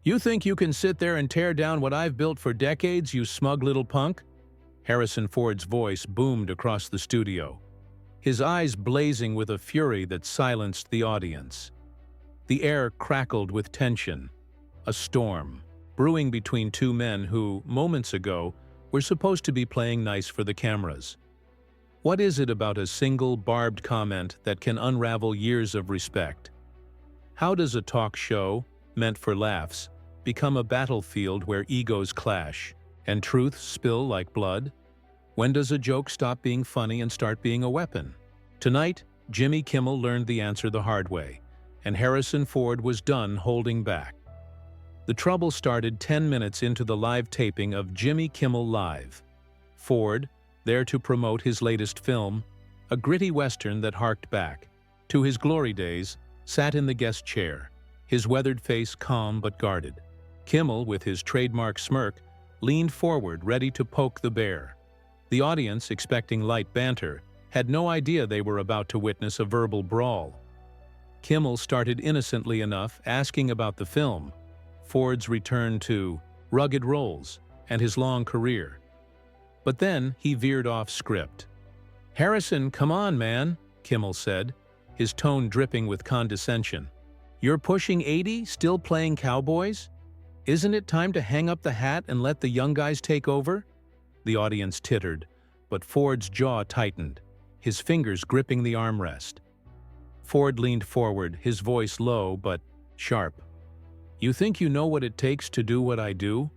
You think you can sit there and tear down what I've built for decades, you smug little punk? Harrison Ford's voice boomed across the studio, his eyes blazing with a fury that silenced the audience. The air crackled with tension, a storm, brewing between two men who, moments ago, were supposed to be playing nice for the cameras. What is it about a single barbed comment that can unravel years of respect? How does a talk show, meant for laughs, become a battlefield where egos clash and truths spill like blood? When does a joke stop being funny and start being a weapon? Tonight, Jimmy Kimmel learned the answer the hard way, and Harrison Ford was done holding back. The trouble started 10 minutes into the live taping of Jimmy Kimmel Live. Ford, there to promote his latest film, a gritty western that harked back to his glory days, sat in the guest chair, his weathered face calm but guarded. Kimmel, with his trademark smirk, leaned forward ready to poke the bear. The audience, expecting light banter, had no idea they were about to witness a verbal brawl. Kimmel started innocently enough, asking about the film, Ford's return to rugged roles, and his long career. But then he veered off script. "Harrison, come on, man," Kimmel said, his tone dripping with condescension. "You're pushing 80, still playing cowboys? Isn't it time to hang up the hat and let the young guys take over?" The audience tittered, but Ford's jaw tightened, his fingers gripping the armrest. Ford leaned forward, his voice low but sharp. "You think you know what it takes to do what I do?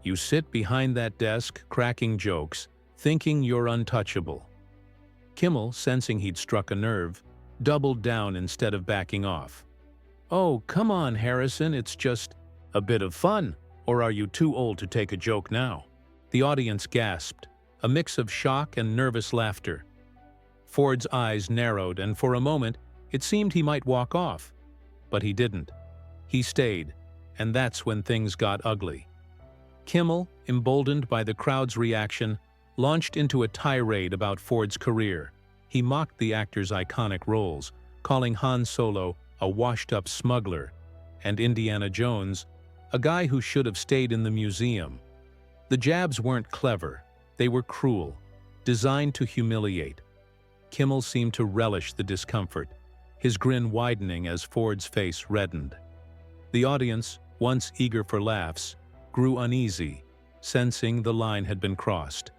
You sit behind that desk, cracking jokes, thinking you're untouchable." Kimmel, sensing he'd struck a nerve, doubled down instead of backing off. "Oh, come on, Harrison, it's just a bit of fun. Or are you too old to take a joke now?" The audience gasped, a mix of shock and nervous laughter. Ford's eyes narrowed, and for a moment, it seemed he might walk off. But he didn't. He stayed, and that's when things got ugly. Kimmel, emboldened by the crowd's reaction, launched into a tirade about Ford's career. He mocked the actor's iconic roles, calling Han Solo a washed-up smuggler, and Indiana Jones a guy who should have stayed in the museum. The jabs weren't clever, they were cruel, designed to humiliate. Kimmel seemed to relish the discomfort, his grin widening as Ford's face reddened. The audience, once eager for laughs, grew uneasy, sensing the line had been crossed.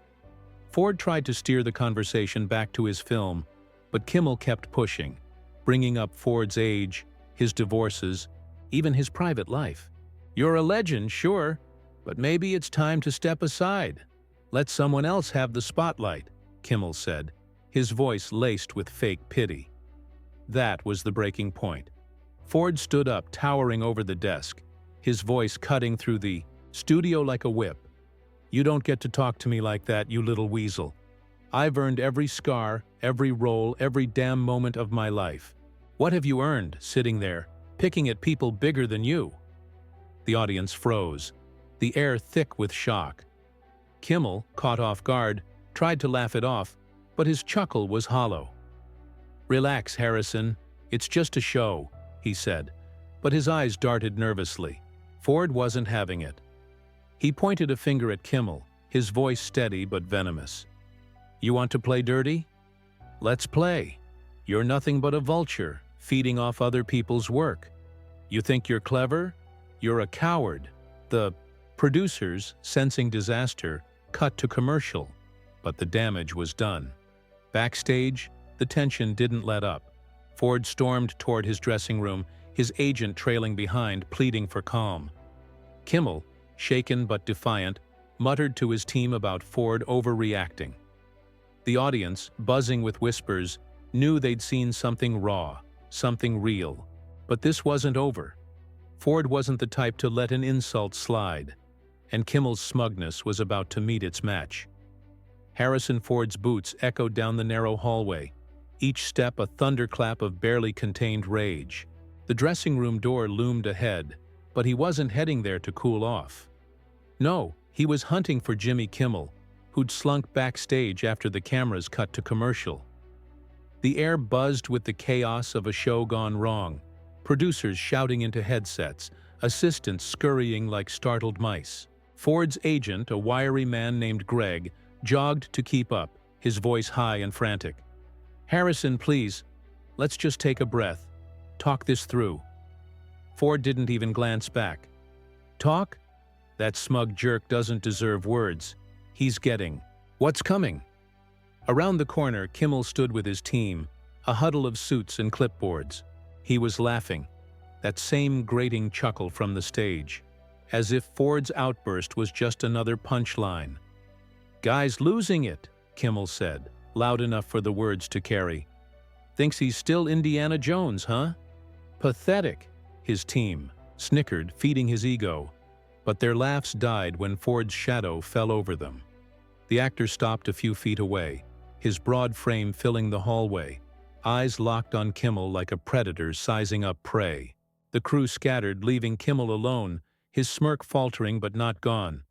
Ford tried to steer the conversation back to his film, but Kimmel kept pushing, bringing up Ford's age, his divorces, even his private life. "You're a legend, sure, but maybe it's time to step aside. Let someone else have the spotlight," Kimmel said, his voice laced with fake pity. That was the breaking point. Ford stood up, towering over the desk, his voice cutting through the studio like a whip. "You don't get to talk to me like that, you little weasel. I've earned every scar, every role, every damn moment of my life. What have you earned, sitting there, picking at people bigger than you?" The audience froze, the air thick with shock. Kimmel, caught off guard, tried to laugh it off, but his chuckle was hollow. "Relax, Harrison. It's just a show," he said, but his eyes darted nervously. Ford wasn't having it. He pointed a finger at Kimmel, his voice steady but venomous. "You want to play dirty? Let's play. You're nothing but a vulture, feeding off other people's work. You think you're clever? You're a coward." The producers, sensing disaster, cut to commercial, but the damage was done. Backstage, the tension didn't let up. Ford stormed toward his dressing room, his agent trailing behind, pleading for calm. Kimmel, shaken but defiant, muttered to his team about Ford overreacting. The audience, buzzing with whispers, knew they'd seen something raw, something real. But this wasn't over. Ford wasn't the type to let an insult slide, and Kimmel's smugness was about to meet its match. Harrison Ford's boots echoed down the narrow hallway, each step a thunderclap of barely contained rage. The dressing room door loomed ahead, but he wasn't heading there to cool off. No, he was hunting for Jimmy Kimmel, who'd slunk backstage after the cameras cut to commercial. The air buzzed with the chaos of a show gone wrong, producers shouting into headsets, assistants scurrying like startled mice. Ford's agent, a wiry man named Greg, jogged to keep up, his voice high and frantic. "Harrison, please, let's just take a breath. Talk this through." Ford didn't even glance back. "Talk? That smug jerk doesn't deserve words. He's getting. What's coming?" Around the corner, Kimmel stood with his team, a huddle of suits and clipboards. He was laughing, that same grating chuckle from the stage, as if Ford's outburst was just another punchline. "Guy's losing it," Kimmel said, loud enough for the words to carry. "Thinks he's still Indiana Jones, huh? Pathetic," his team snickered, feeding his ego. But their laughs died when Ford's shadow fell over them. The actor stopped a few feet away, his broad frame filling the hallway, eyes locked on Kimmel like a predator sizing up prey. The crew scattered, leaving Kimmel alone, his smirk faltering but not gone.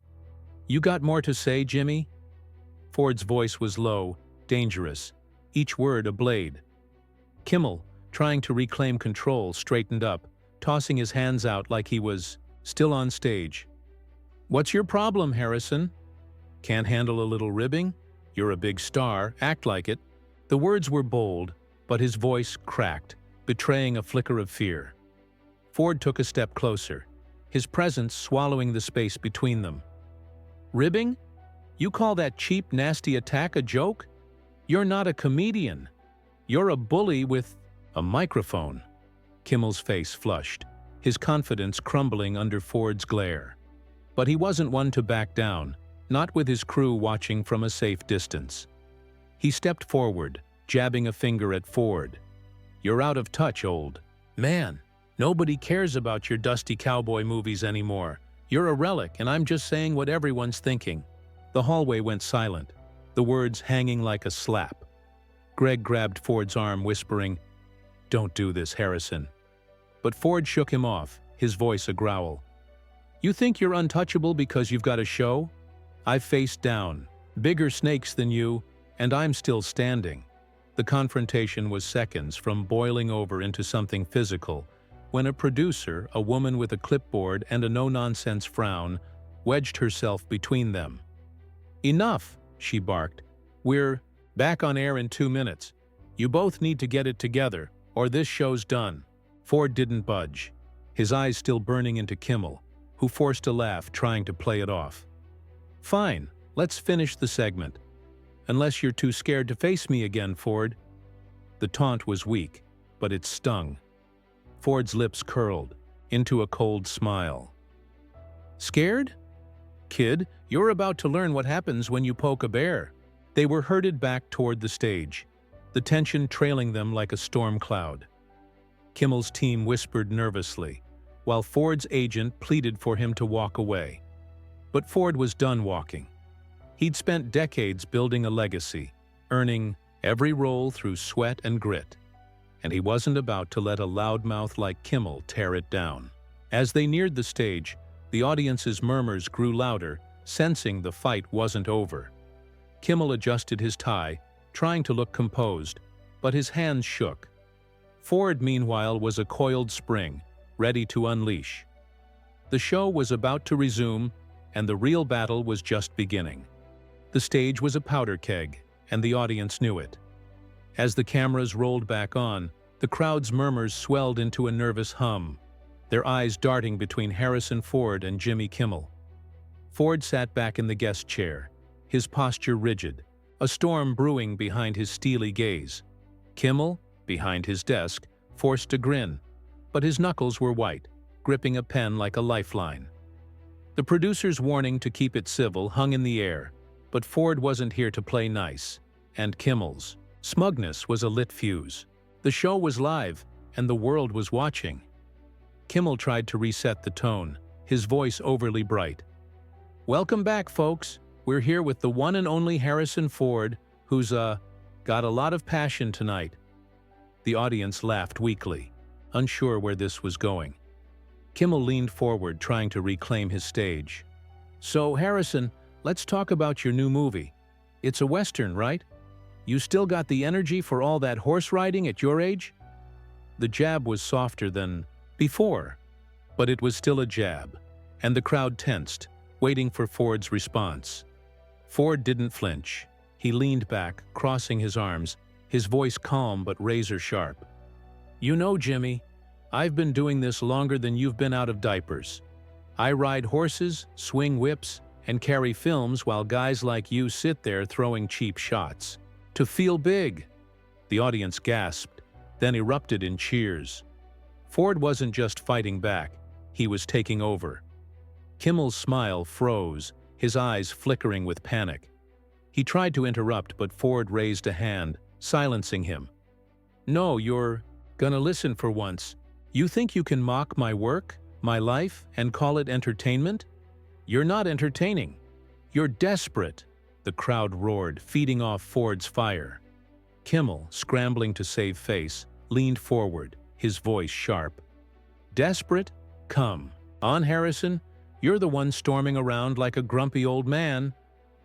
"You got more to say, Jimmy?" Ford's voice was low, dangerous, each word a blade. Kimmel, trying to reclaim control, straightened up, tossing his hands out like he was still on stage. "What's your problem, Harrison? Can't handle a little ribbing? You're a big star, act like it." The words were bold, but his voice cracked, betraying a flicker of fear. Ford took a step closer, his presence swallowing the space between them. "Ribbing? You call that cheap, nasty attack a joke? You're not a comedian. You're a bully with a microphone." Kimmel's face flushed, his confidence crumbling under Ford's glare. But he wasn't one to back down, not with his crew watching from a safe distance. He stepped forward, jabbing a finger at Ford. "You're out of touch, old man. Nobody cares about your dusty cowboy movies anymore. You're a relic, and I'm just saying what everyone's thinking." The hallway went silent, the words hanging like a slap. Greg grabbed Ford's arm, whispering, "Don't do this, Harrison." But Ford shook him off, his voice a growl. "You think you're untouchable because you've got a show? I've faced down bigger snakes than you, and I'm still standing." The confrontation was seconds from boiling over into something physical when a producer, a woman with a clipboard and a no-nonsense frown, wedged herself between them. "Enough," she barked. "We're back on air in 2 minutes. You both need to get it together, or this show's done." Ford didn't budge, his eyes still burning into Kimmel, who forced a laugh, trying to play it off. "Fine, let's finish the segment. Unless you're too scared to face me again, Ford." The taunt was weak, but it stung. Ford's lips curled into a cold smile. "Scared? Kid, you're about to learn what happens when you poke a bear." They were herded back toward the stage, the tension trailing them like a storm cloud. Kimmel's team whispered nervously, while Ford's agent pleaded for him to walk away. But Ford was done walking. He'd spent decades building a legacy, earning every role through sweat and grit, and he wasn't about to let a loudmouth like Kimmel tear it down. As they neared the stage, the audience's murmurs grew louder, sensing the fight wasn't over. Kimmel adjusted his tie, trying to look composed, but his hands shook. Ford, meanwhile, was a coiled spring, ready to unleash. The show was about to resume, and the real battle was just beginning. The stage was a powder keg, and the audience knew it. As the cameras rolled back on, the crowd's murmurs swelled into a nervous hum, their eyes darting between Harrison Ford and Jimmy Kimmel. Ford sat back in the guest chair, his posture rigid, a storm brewing behind his steely gaze. Kimmel, behind his desk, forced a grin, but his knuckles were white, gripping a pen like a lifeline. The producer's warning to keep it civil hung in the air, but Ford wasn't here to play nice, and Kimmel's smugness was a lit fuse. The show was live, and the world was watching. Kimmel tried to reset the tone, his voice overly bright. "Welcome back, folks. We're here with the one and only Harrison Ford, who's, got a lot of passion tonight." The audience laughed weakly, unsure where this was going. Kimmel leaned forward, trying to reclaim his stage. "So, Harrison, let's talk about your new movie. It's a Western, right? You still got the energy for all that horse riding at your age?" The jab was softer than before, But it was still a jab, and the crowd tensed, waiting for Ford's response. Ford didn't flinch. He leaned back, crossing his arms, his voice calm but razor-sharp. "You know, Jimmy, I've been doing this longer than you've been out of diapers. I ride horses, swing whips, and carry films while guys like you sit there throwing cheap shots. To feel big." The audience gasped, then erupted in cheers. Ford wasn't just fighting back, he was taking over. Kimmel's smile froze, his eyes flickering with panic. He tried to interrupt, but Ford raised a hand, silencing him. "No, you're gonna listen for once. You think you can mock my work, my life, and call it entertainment? You're not entertaining. You're desperate," the crowd roared, feeding off Ford's fire. Kimmel, scrambling to save face, leaned forward, his voice sharp. "Desperate? Come on, Harrison. You're the one storming around like a grumpy old man.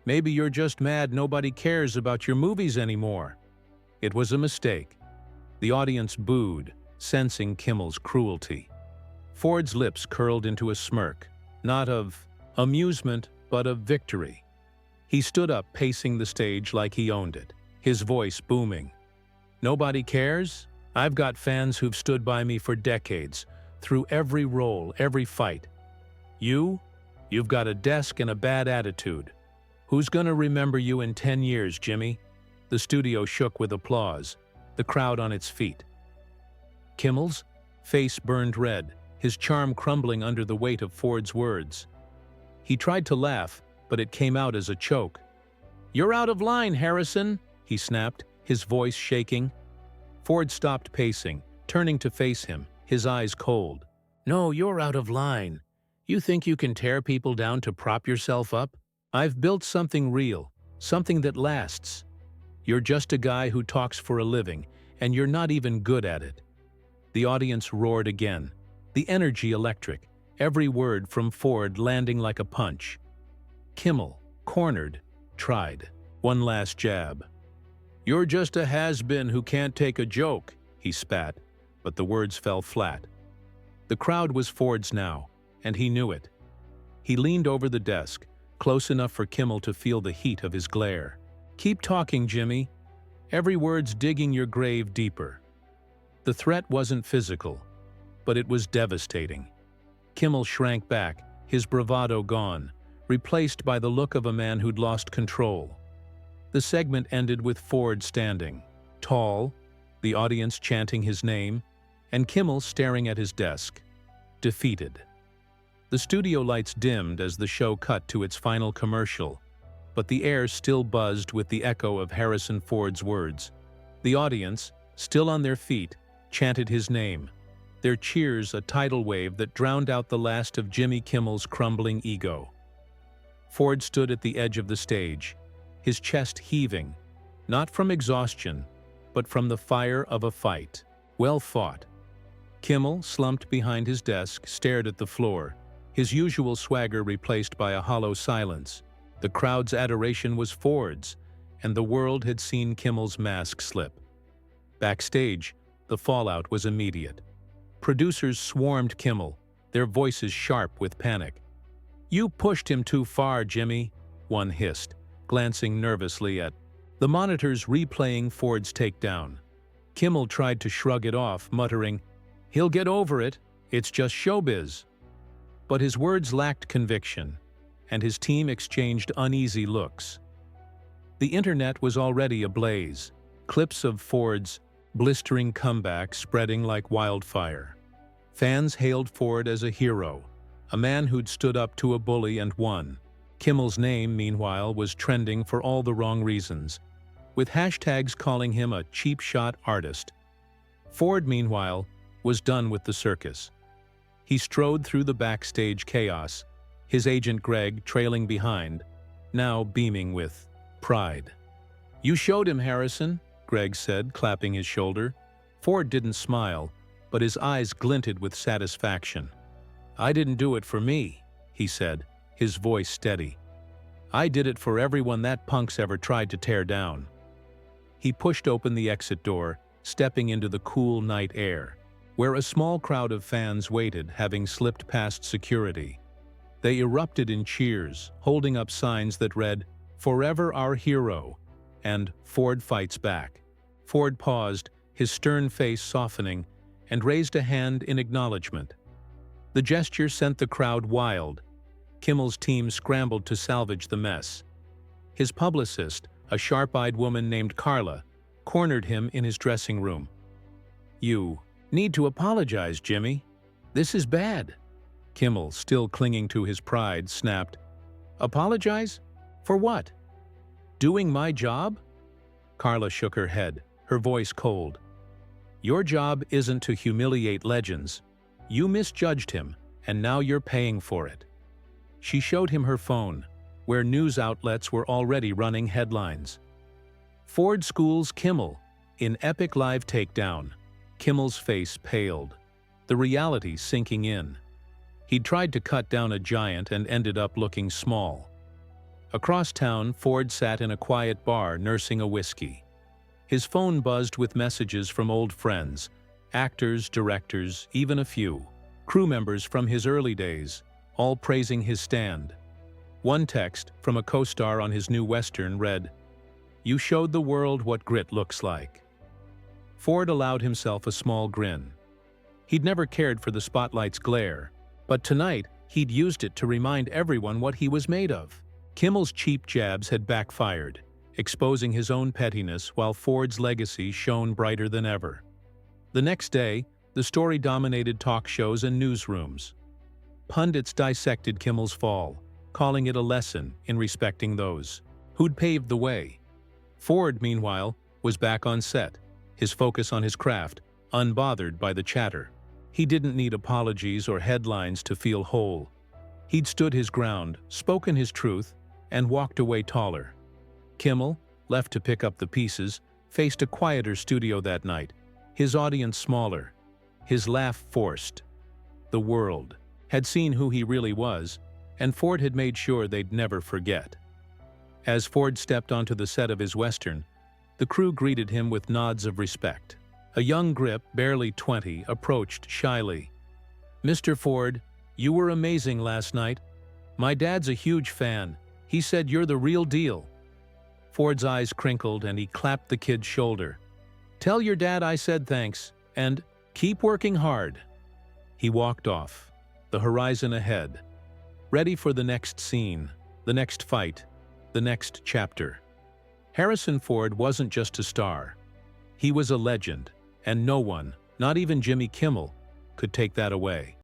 Maybe you're just mad nobody cares about your movies anymore." It was a mistake. The audience booed, sensing Kimmel's cruelty. Ford's lips curled into a smirk, not of amusement, but of victory. He stood up, pacing the stage like he owned it, his voice booming. "Nobody cares? I've got fans who've stood by me for decades, through every role, every fight. You've got a desk and a bad attitude. Who's gonna remember you in 10 years, Jimmy?" The studio shook with applause, the crowd on its feet. Kimmel's face burned red, his charm crumbling under the weight of Ford's words. He tried to laugh, but it came out as a choke. "You're out of line, Harrison," he snapped, his voice shaking. Ford stopped pacing, turning to face him, his eyes cold. "No, you're out of line. You think you can tear people down to prop yourself up? I've built something real, something that lasts. You're just a guy who talks for a living, and you're not even good at it." The audience roared again, the energy electric, every word from Ford landing like a punch. Kimmel, cornered, tried. One last jab. "You're just a has-been who can't take a joke," he spat, but the words fell flat. The crowd was Ford's now, and he knew it. He leaned over the desk, close enough for Kimmel to feel the heat of his glare. "Keep talking, Jimmy. Every word's digging your grave deeper." The threat wasn't physical, but it was devastating. Kimmel shrank back, his bravado gone, replaced by the look of a man who'd lost control. The segment ended with Ford standing, tall, the audience chanting his name, and Kimmel staring at his desk, defeated. The studio lights dimmed as the show cut to its final commercial, but the air still buzzed with the echo of Harrison Ford's words. The audience, still on their feet, chanted his name, their cheers a tidal wave that drowned out the last of Jimmy Kimmel's crumbling ego. Ford stood at the edge of the stage, his chest heaving, not from exhaustion, but from the fire of a fight. Well fought. Kimmel, slumped behind his desk, stared at the floor, his usual swagger replaced by a hollow silence. The crowd's adoration was Ford's, and the world had seen Kimmel's mask slip. Backstage, the fallout was immediate. Producers swarmed Kimmel, their voices sharp with panic. "You pushed him too far, Jimmy," one hissed, glancing nervously at the monitors replaying Ford's takedown. Kimmel tried to shrug it off, muttering, "He'll get over it, it's just showbiz." But his words lacked conviction, and his team exchanged uneasy looks. The internet was already ablaze, clips of Ford's blistering comeback spreading like wildfire. Fans hailed Ford as a hero, a man who'd stood up to a bully and won. Kimmel's name, meanwhile, was trending for all the wrong reasons, with hashtags calling him a cheap shot artist. Ford, meanwhile, was done with the circus. He strode through the backstage chaos, his agent Greg trailing behind, now beaming with pride. "You showed him, Harrison," Greg said, clapping his shoulder. Ford didn't smile, but his eyes glinted with satisfaction. "I didn't do it for me," he said, his voice steady. "I did it for everyone that punk's ever tried to tear down." He pushed open the exit door, stepping into the cool night air. where a small crowd of fans waited, having slipped past security. They erupted in cheers, holding up signs that read, "Forever our hero," and "Ford fights back." Ford paused, his stern face softening, and raised a hand in acknowledgement. The gesture sent the crowd wild. Kimmel's team scrambled to salvage the mess. His publicist, a sharp-eyed woman named Carla, cornered him in his dressing room. "You need to apologize, Jimmy. This is bad." Kimmel, still clinging to his pride, snapped, "Apologize? For what? Doing my job?" Carla shook her head, her voice cold. "Your job isn't to humiliate legends. You misjudged him, and now you're paying for it." She showed him her phone, where news outlets were already running headlines. "Ford schools Kimmel in epic live takedown." Kimmel's face paled, the reality sinking in. He'd tried to cut down a giant and ended up looking small. Across town, Ford sat in a quiet bar nursing a whiskey. His phone buzzed with messages from old friends, actors, directors, even a few crew members from his early days, all praising his stand. One text from a co-star on his new Western read, "You showed the world what grit looks like." Ford allowed himself a small grin. He'd never cared for the spotlight's glare, but tonight he'd used it to remind everyone what he was made of. Kimmel's cheap jabs had backfired, exposing his own pettiness while Ford's legacy shone brighter than ever. The next day, the story dominated talk shows and newsrooms. Pundits dissected Kimmel's fall, calling it a lesson in respecting those who'd paved the way. Ford, meanwhile, was back on set, his focus on his craft, unbothered by the chatter. He didn't need apologies or headlines to feel whole. He'd stood his ground, spoken his truth, and walked away taller. Kimmel, left to pick up the pieces, faced a quieter studio that night, his audience smaller, his laugh forced. The world had seen who he really was, and Ford had made sure they'd never forget. As Ford stepped onto the set of his Western, the crew greeted him with nods of respect. A young grip, barely 20, approached shyly. "Mr. Ford, you were amazing last night. My dad's a huge fan. He said you're the real deal." Ford's eyes crinkled and he clapped the kid's shoulder. "Tell your dad I said thanks, and keep working hard." He walked off, the horizon ahead, ready for the next scene, the next fight, the next chapter. Harrison Ford wasn't just a star. He was a legend, and no one, not even Jimmy Kimmel, could take that away.